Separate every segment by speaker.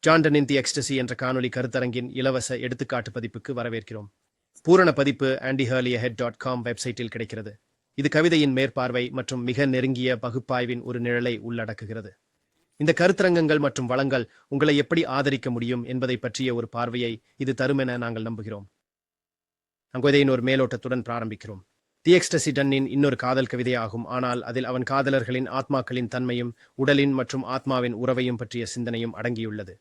Speaker 1: ஜான்டனின் தி ecstasy என்ற காணொலி கருத்தரங்கின் இலவச எடுத்துக்காட்டு பதிப்புக்கு வரவேற்கிறோம். பூரண பதிப்பு andyhurleyhead.com வெப்சைட்டில் கிடைக்கிறது. இது கவிதையின் மேற்பார்வை மற்றும் மிக நெருங்கிய பகுப்பாய்வின் ஒரு நிழலை உள்ளடக்குகிறது. இந்த கருத்தரங்கங்கள் மற்றும் வளங்கள் உங்களை எப்படி ஆதரிக்க முடியும் என்பதை பற்றிய ஒரு பார்வையை இது தரும் என நாங்கள் நம்புகிறோம். நாங்கள் இதை ஒரு மேலோட்டத்துடன் பிராரம்பிக்கிறோம். தி எக்ஸ்டசி டன்னின் இன்னொரு காதல் கவிதை ஆகும், ஆனால் அதில் அவன் காதலர்களின் ஆத்மாக்களின் தன்மையும் உடலின் மற்றும் ஆத்மாவின் உறவையும் பற்றிய சிந்தனையும் அடங்கியுள்ளது.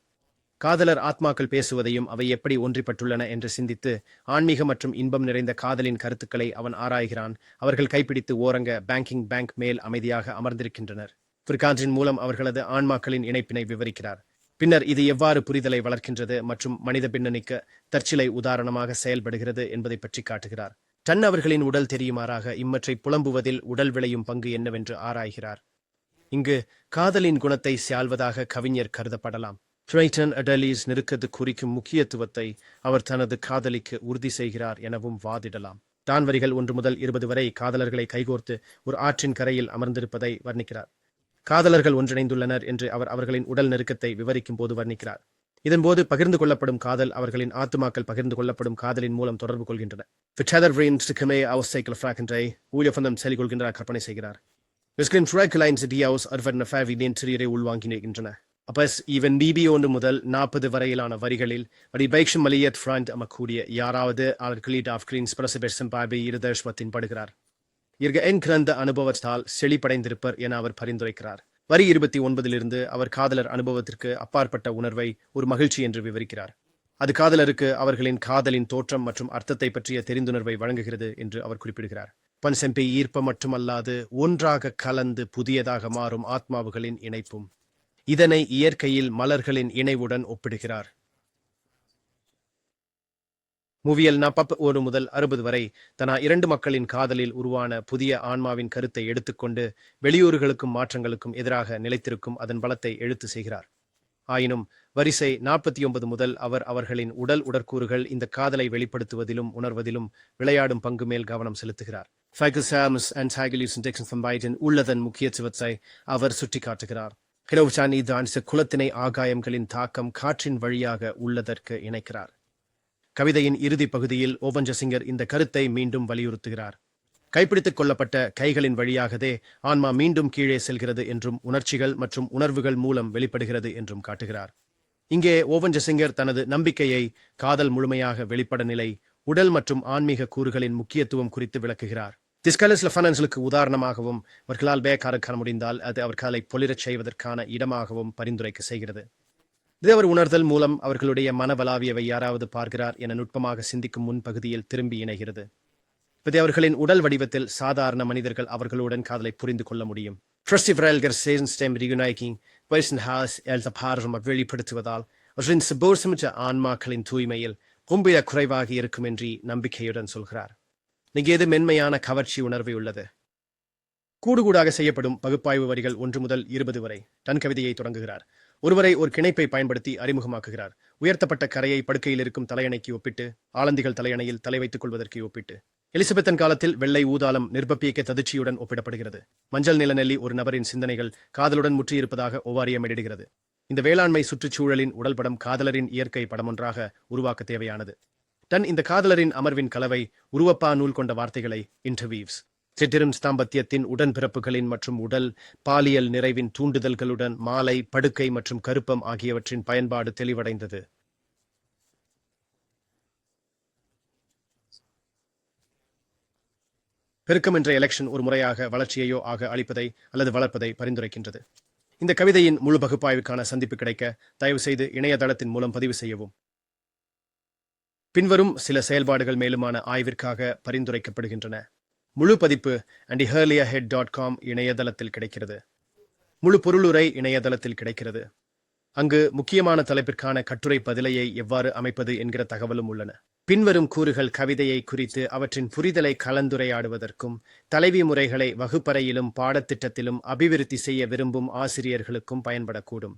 Speaker 1: காதலர் ஆத்மாக்கள் பேசுவதையும் அவை எப்படி ஒன்றிப்பட்டுள்ளன என்று சிந்தித்து ஆன்மீக மற்றும் இன்பம் நிறைந்த காதலின் கருத்துக்களை அவன் ஆராய்கிறான். அவர்கள் கைப்பிடித்து ஓரங்க பேங்க் மேல் அமைதியாக அமர்ந்திருக்கின்றனர். பிரிகான்றின் மூலம் அவர்களது ஆன்மாக்களின் இணைப்பினை விவரிக்கிறார். பின்னர் இது எவ்வாறு புரிதலை வளர்க்கின்றது மற்றும் மனித பின்னணிக்கு தற்சிலை உதாரணமாக செயல்படுகிறது என்பதை பற்றி காட்டுகிறார். டன் அவர்களின் உடல் தெரியுமாறாக இம்மற்றை புலம்புவதில் உடல் விளையும் பங்கு என்னவென்று ஆராய்கிறார். இங்கு காதலின் குணத்தை சால்வதாக கவிஞர் கருதப்படலாம். ட்ரைட்டன் அடலீஸ் நெருக்கது குறிக்கும் முக்கியத்துவத்தை அவர் தனது காதலிக்கு உறுதி செய்கிறார் எனவும் வாதிடலாம். தான் வரிகள் 1 முதல் 20 வரை காதலர்களை கைகோர்த்து ஒரு ஆற்றின் கரையில் அமர்ந்திருப்பதை வர்ணிக்கிறார். காதலர்கள் ஒன்றிணைந்துள்ளனர் என்று அவர் அவர்களின் உடல் நெருக்கத்தை விவரிக்கும் போது வர்ணிக்கிறார். இதன்போது பகிர்ந்து கொள்ளப்படும் காதல் அவர்களின் ஆத்துமாக்கள் பகிர்ந்து கொள்ளப்படும் காதலின் மூலம் தொடர்பு கொள்கின்றன. செலிகொள்கின்றார் கற்பனை செய்கிறார். உள்வாங்கின அப்பஸ் ஈவன் பிபி 1 முதல் 40 வரையிலான வரிகளில் வடிபைக்ஷம் மலியத் ஃப்ரண்ட் அமக்கூடிய யாராவது ஆல்கிலீட் ஆஃப் கிரீன்ஸ் பிரசபெர்சம் பாபி இருதர்ஷ்வத்தின் படுகிறார். இர்க என் கிரந்த அனுபவத்தால் செழிப்படைந்திருப்பர் என அவர் பரிந்துரைக்கிறார். வரி 29 அவர் காதலர் அனுபவத்திற்கு அப்பாற்பட்ட உணர்வை ஒரு மகிழ்ச்சி என்று விவரிக்கிறார். அது காதலருக்கு அவர்களின் காதலின் தோற்றம் மற்றும் அர்த்தத்தை பற்றிய தெரிந்துணர்வை வழங்குகிறது என்று அவர் குறிப்பிடுகிறார். பன்செம்பை ஈர்ப்பம் மட்டுமல்லாது ஒன்றாக கலந்து புதியதாக மாறும் ஆத்மாவுகளின் இணைப்பும். இதனை இயற்கையில் மலர்களின் இணைவுடன் ஒப்பிடுகிறார். மூவியல் 41 முதல் 60 வரை தனா 2 மக்களின் காதலில் உருவான புதிய ஆன்மாவின் கருத்தை எடுத்துக்கொண்டு வெளியூர்களுக்கும் மாற்றங்களுக்கும் எதிராக நிலைத்திருக்கும் அதன் பலத்தை எழுத்து செய்கிறார். ஆயினும் வரிசை 49 முதல் அவர் அவர்களின் உடல் உடற்கூறுகள் இந்த காதலை வெளிப்படுத்துவதிலும் உணர்வதிலும் விளையாடும் பங்கு மேல் கவனம் செலுத்துகிறார். உள்ளதன் முக்கியத்துவத்தை அவர் சுட்டிக்காட்டுகிறார். குலத்தினை ஆகாயங்களின் தாக்கம் காற்றின் வழியாக உள்ளதற்கு இணைக்கிறார். கவிதையின் இறுதி பகுதியில் ஓவஞ்சசிங்கர் இந்த கருத்தை மீண்டும் வலியுறுத்துகிறார். கைப்பிடித்துக் கொள்ளப்பட்ட கைகளின் வழியாகவே ஆன்மா மீண்டும் கீழே செல்கிறது என்றும் உணர்ச்சிகள் மற்றும் உணர்வுகள் மூலம் வெளிப்படுகிறது என்றும் காட்டுகிறார். இங்கே ஓவஞ்சசிங்கர் தனது நம்பிக்கையை காதல் முழுமையாக வெளிப்பட நிலை, உடல் மற்றும் ஆன்மீக கூறுகளின் முக்கியத்துவம் குறித்து விளக்குகிறார். திஸ்கலஸ்லஃபனன்ஸ்களுக்கு உதாரணமாகவும் அவர்களால் காண முடிந்தால் அது அவர்களை பொலிரச் செய்வதற்கான இடமாகவும் பரிந்துரைக்க செய்கிறது. இது அவர் உணர்தல் மூலம் அவர்களுடைய மனவளாவியவை யாராவது பார்க்கிறார் என நுட்பமாக சிந்திக்கும் முன் பகுதியில் திரும்பி இணைகிறது. இது அவர்களின் உடல் வடிவத்தில் சாதாரண மனிதர்கள் அவர்களுடன் காதலை புரிந்து கொள்ள முடியும். வெளிப்படுத்துவதால் அவர்களின் சபோர்சமிச்ச ஆன்மாக்களின் தூய்மையில் கும்பிட குறைவாக இருக்கும் என்று நம்பிக்கையுடன் சொல்கிறார். இங்கே எது மென்மையான கவர்ச்சி உணர்வு உள்ளது. கூடுகூடாக செய்யப்படும் பகுப்பாய்வு வரிகள் 1 முதல் 20 வரை டன் கவிதையை தொடங்குகிறார். ஒருவரை ஒரு கிணைப்பை பயன்படுத்தி அறிமுகமாக்குகிறார். உயர்த்தப்பட்ட கரையை படுக்கையில் இருக்கும் தலையணைக்கு ஒப்பிட்டு, ஆலந்திகள் தலையணையில் தலை வைத்துக் கொள்வதற்கு ஒப்பிட்டு. எலிசபெத்தன் காலத்தில் வெள்ளை ஊதாலம் நிர்பப்பியக்க ததிர்ச்சியுடன் ஒப்பிடப்படுகிறது. மஞ்சள் நிலநெல்லி ஒரு நபரின் சிந்தனைகள் காதலுடன் முற்றியிருப்பதாக ஒவ்வாரியமிடுகிறது. இந்த வேளாண்மை சுற்றுச்சூழலின் உடல்படம் காதலரின் இயற்கை படமொன்றாக உருவாக்க தேவையானது. டன் இந்த காதலரின் அமர்வின் கலவை உருவப்பா நூல் கொண்ட வார்த்தைகளை இன்டர்வீவ்ஸ் சிற்றிரும் ஸ்தாம்பத்தியத்தின் உடன்பிறப்புகளின் மற்றும் உடல் பாலியல் நிறைவின் தூண்டுதல்களுடன் மாலை, படுக்கை மற்றும் கருப்பம் ஆகியவற்றின் பயன்பாடு தெளிவடைந்தது. பெருக்கம் என்ற எலெக்ஷன் ஒரு முறையாக வளர்ச்சியையோ ஆக அளிப்பதை அல்லது வளர்ப்பதை பரிந்துரைக்கின்றது. இந்த கவிதையின் முழு பகுப்பாய்வுக்கான சந்திப்பு கிடைக்க தயவு செய்து இணையதளத்தின் மூலம் பதிவு செய்யவும். பின்வரும் சில செயல்பாடுகள் மேலுமான ஆய்விற்காக பரிந்துரைக்கப்படுகின்றன. முழு பதிப்பு andyhurleyhead.com இணையதளத்தில் கிடைக்கிறது. முழு பொருளுரை இணையதளத்தில் கிடைக்கிறது. அங்கு முக்கியமான தலைப்பிற்கான கட்டுரை பதிலையை எவ்வாறு அமைப்பது என்கிற தகவலும் உள்ளன. பின்வரும் கூறுகள் கவிதையை குறித்து அவற்றின் புரிதலை கலந்துரையாடுவதற்கும் தலைவி முறைகளை வகுப்பறையிலும் பாடத்திட்டத்திலும் அபிவிருத்தி செய்ய விரும்பும் ஆசிரியர்களுக்கும் பயன்படக்கூடும்.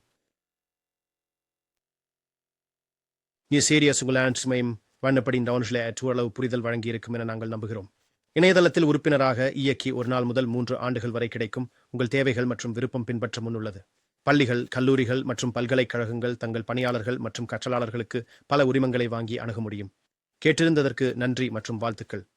Speaker 1: வண்ணப்படின் ஓரளவு புரிதல் வழங்கியிருக்கும் என நாங்கள் நம்புகிறோம். இணையதளத்தில் உறுப்பினராக இயக்கி 1 நாள் முதல் 3 ஆண்டுகள் வரை கிடைக்கும். உங்கள் தேவைகள் மற்றும் விருப்பம் பின்பற்ற முன்னுள்ளது. பள்ளிகள், கல்லூரிகள் மற்றும் பல்கலைக்கழகங்கள் தங்கள் பணியாளர்கள் மற்றும் கற்றலாளர்களுக்கு பல உரிமங்களை வாங்கி அணுக முடியும். கேட்டிருந்ததற்கு நன்றி மற்றும் வாழ்த்துக்கள்.